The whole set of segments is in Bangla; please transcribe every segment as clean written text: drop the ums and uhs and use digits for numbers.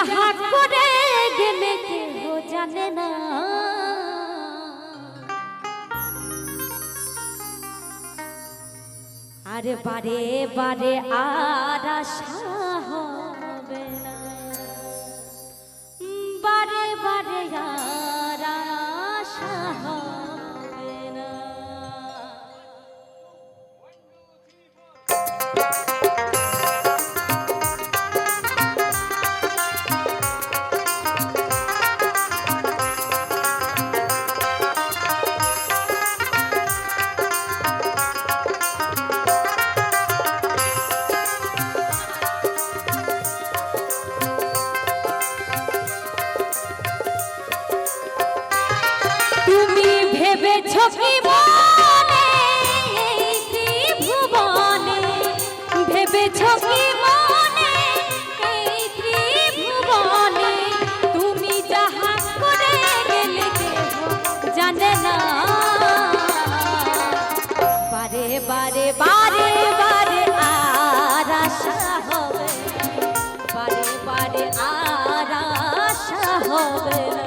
যাহা করে গেলে কেহ জানে না, আরে বারে বারে আর আশা হবে না, বারে বারে আর আশা হবে না। তুমি ভেবেছো কি মনে এই ত্রিভুবনে, ভেবেছো কি মনে এই ত্রিভুবনে, তুমি যাহা করে গেলে কেহ জানে না, বারে বারে বারে বারে আর আশা হবে, বারে বারে আর আশা হবে না।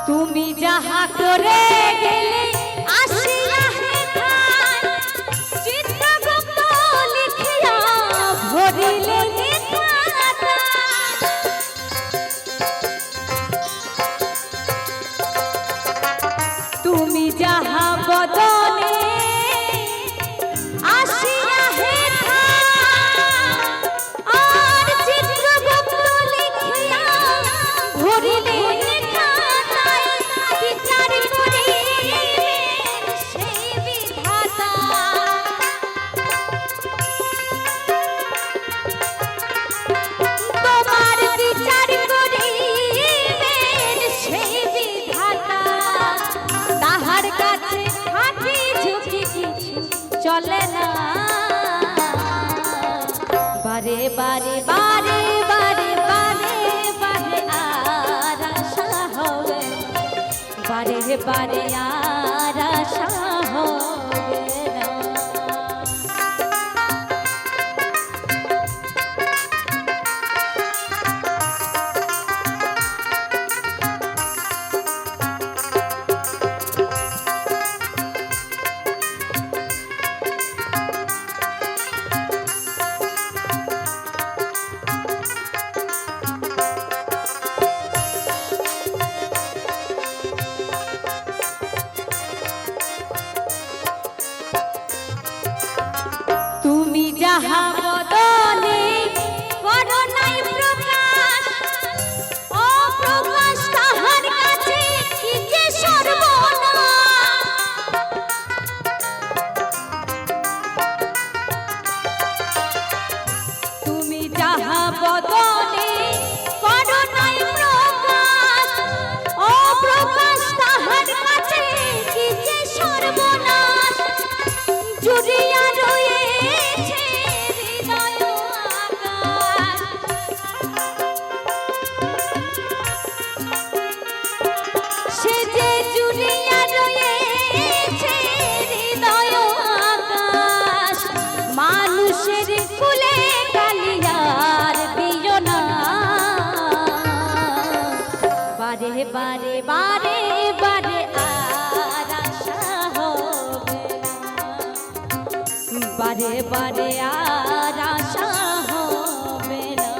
তুমি যাহা করে গেলে আসিয়া হেথায়, চিত্রগুপ্ত লিখিয়া ভরিলে খাতায়। তুমি যাহা বদনে আসিয়া হেথায়, আর চিত্রগুপ্ত লিখিয়া ভরিলে বিচার করিবেন সেই বিধাতা, তোমার বিচার করিবেন সেই বিধাতা, তাহার কাছে ফাঁকি ঝুঁকি কিছু চলে না, বারে বারে বারে বারে বারে বারে আর আশা হবে, বারে বারে আর আশা হবে না। তুমি যাহা বদনে করো নাই প্রকাশ, অপ্রকাশ তাহার কাছে কি যে সর্বনাশ, তুমি যাহা বদনে করো নাই প্রকাশ, অপ্রকাশ তাহার কাছে কি যে সর্বনাশ, জুড়িয়া রয়েছে হৃদয় আকাশ, সে যে জুড়িয়া রয়েছে হৃদয় আকাশ, মানুষের কুলে কালিয়ার দিও না, বারে বারে বারে বারে আর আশা হবে না, বারে বারে আর আশা হবে না।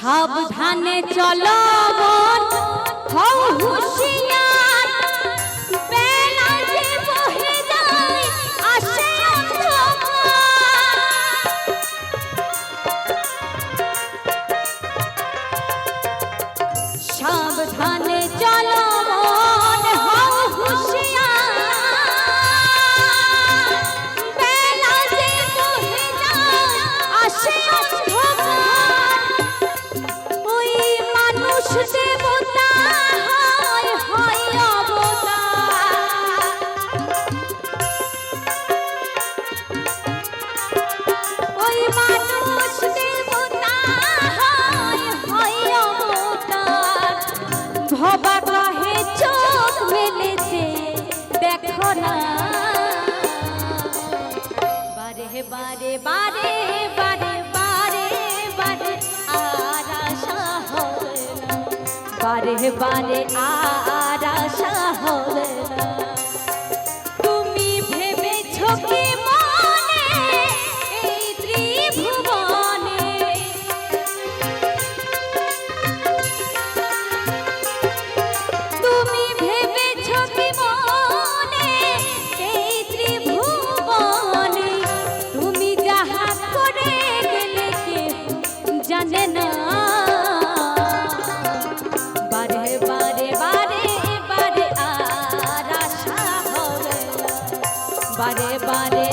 সাবধানে চলো বোন, হও হুঁশিয়ার, বেলা যে বহে যায় আসে অন্ধকার। সাবধানে চলো বোন, হও হুঁশিয়ার, বেলা যে বহে যায় আসে অন্ধকার। ওই মানুষ দেবতা হয় হয় অবতার, ওই মানুষ দেবতা হয় হয় অবতার। ভবা কহে চোখ মেলেছে দেখো না, বারে বারে বারে বারে বারে বারে আর আশা হবে না, বারে বারে আর আশা হবে না। তুমি ভেবেছো কি মনে এই ত্রিভুবনে, তুমি ভেবেছো কি মনে এই ত্রিভুবনে, তুমি যাহা করে গেলে কেউ জানে না। বারে বারে বারে বারে আর আশা হবে না, বারে বারে